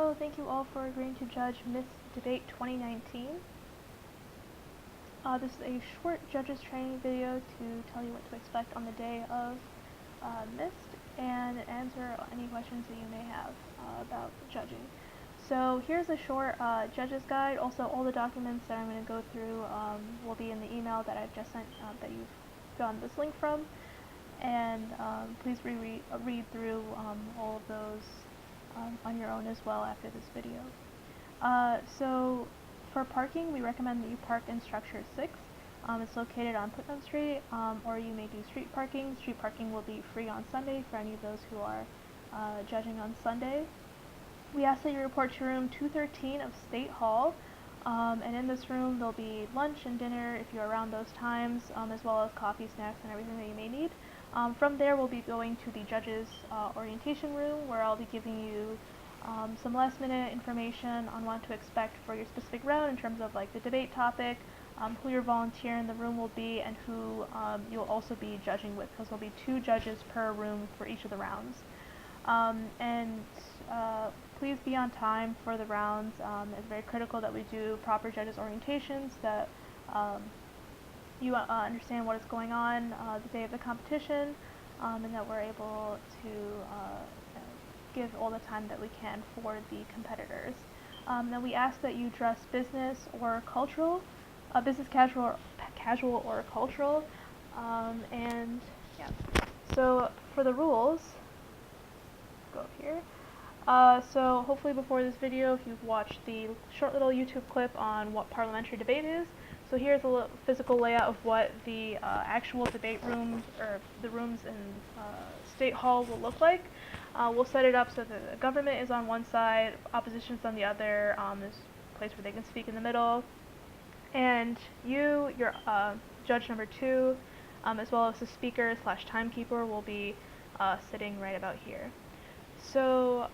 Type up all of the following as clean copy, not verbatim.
Hello, thank you all for agreeing to judge Miss Debate 2019. This is a short judges training video to tell you what to expect on the day of Mist and answer any questions that you may have about judging. So here's a short judges guide. Also, all the documents that I'm going to go through will be in the email that I've just sent that you've gotten this link from. And please read through all of those on your own as well after this video. So for parking, we recommend that you park in structure 6. It's located on Putnam Street, or you may do street parking. Street parking will be free on Sunday for any of those who are judging on Sunday. We ask that you report to room 213 of State Hall, and in this room there'll be lunch and dinner if you're around those times, as well as coffee, snacks, and everything that you may need. From there, we'll be going to the judges' orientation room, where I'll be giving you some last-minute information on what to expect for your specific round in terms of like the debate topic, who your volunteer in the room will be, and who you'll also be judging with, because there'll be 2 judges per room for each of the rounds. Please be on time for the rounds. It's very critical that we do proper judges' orientations, that you understand what is going on the day of the competition, and that we're able to give all the time that we can for the competitors. Then we ask that you dress business or cultural, business casual or cultural, and yeah. So for the rules, go up here. So hopefully before this video, if you've watched the short little YouTube clip on what parliamentary debate is. So here's a physical layout of what the actual debate room, or the rooms in State Hall, will look like. We'll set it up so that the government is on one side, opposition's on the other. There's a place where they can speak in the middle. And your judge number 2, as well as the speaker / timekeeper, will be sitting right about here. So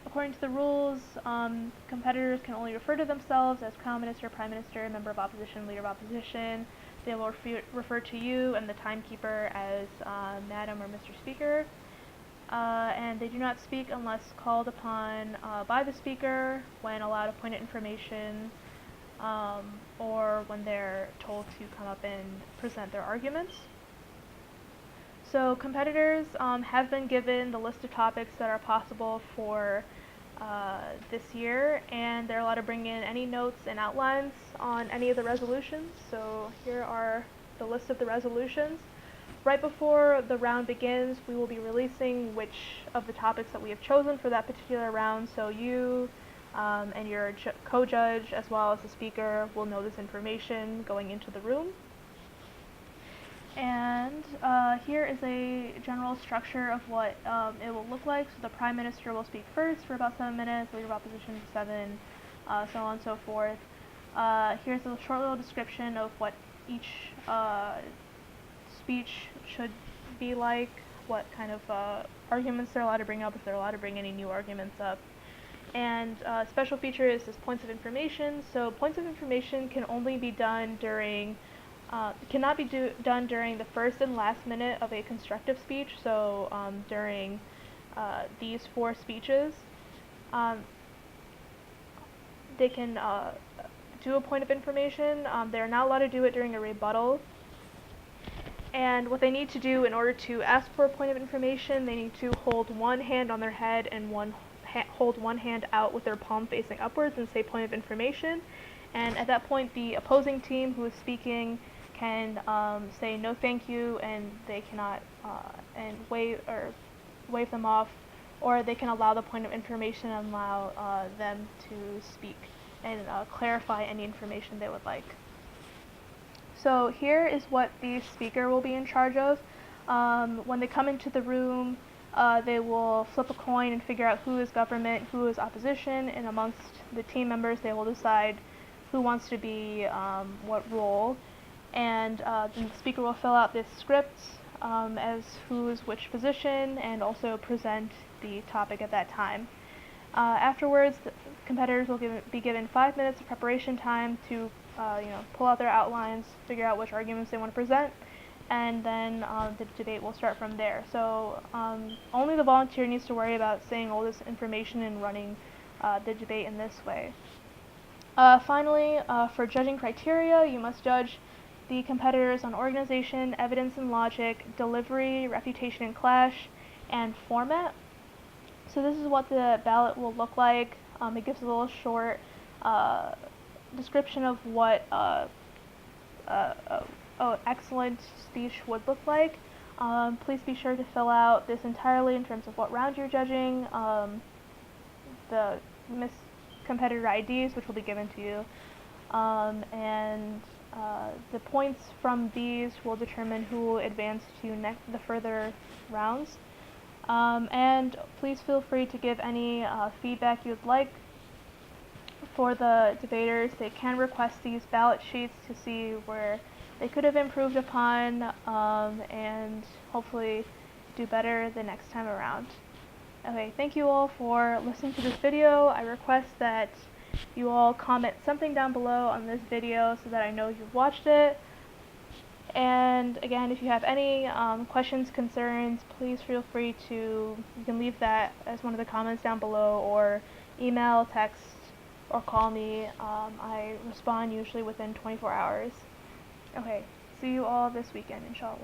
according to the rules, competitors can only refer to themselves as Prime Minister, Prime Minister, Member of Opposition, Leader of Opposition. They will refer to you and the timekeeper as Madam or Mr. Speaker. And they do not speak unless called upon by the speaker, when allowed to point out information, or when they're told to come up and present their arguments. So competitors have been given the list of topics that are possible for this year, and they're allowed to bring in any notes and outlines on any of the resolutions. So here are the list of the resolutions. Right before the round begins, we will be releasing which of the topics that we have chosen for that particular round, so you and your co-judge, as well as the speaker, will know this information going into the room. And here is a general structure of what it will look like. So the Prime Minister will speak first for about 7 minutes, Leader of Opposition 7, so on and so forth. Here's a short little description of what each speech should be like, what kind of arguments they're allowed to bring up, if they're allowed to bring any new arguments up. And special feature is this points of information. So points of information can only be done during cannot be done during the first and last minute of a constructive speech, so during these 4 speeches. They can do a point of information. They're not allowed to do it during a rebuttal. And what they need to do in order to ask for a point of information, they need to hold one hand on their head and hold one hand out with their palm facing upwards and say point of information. And at that point, the opposing team who is speaking can say no thank you, and they cannot and wave them off, or they can allow the point of information and allow them to speak and clarify any information they would like. So here is what the speaker will be in charge of. When they come into the room, they will flip a coin and figure out who is government, who is opposition, and amongst the team members they will decide who wants to be what role. And then the speaker will fill out this script as who is which position, and also present the topic at that time. Afterwards, the competitors will be given 5 minutes of preparation time to pull out their outlines, figure out which arguments they want to present, and then the debate will start from there. So only the volunteer needs to worry about saying all this information and running the debate in this way. Finally, for judging criteria, you must judge the competitors on organization, evidence and logic, delivery, reputation and clash, and format. So this is what the ballot will look like. It gives a little short description of what excellent speech would look like. Please be sure to fill out this entirely in terms of what round you're judging, the competitor IDs, which will be given to you, and the points from these will determine who will advance to the further rounds. And please feel free to give any feedback you'd like for the debaters. They can request these ballot sheets to see where they could have improved upon, and hopefully do better the next time around. Okay, thank you all for listening to this video. I request that you all comment something down below on this video so that I know you've watched it. And again, if you have any questions, concerns, please feel free to, you can leave that as one of the comments down below, or email, text, or call me. I respond usually within 24 hours. Okay, see you all this weekend, inshallah.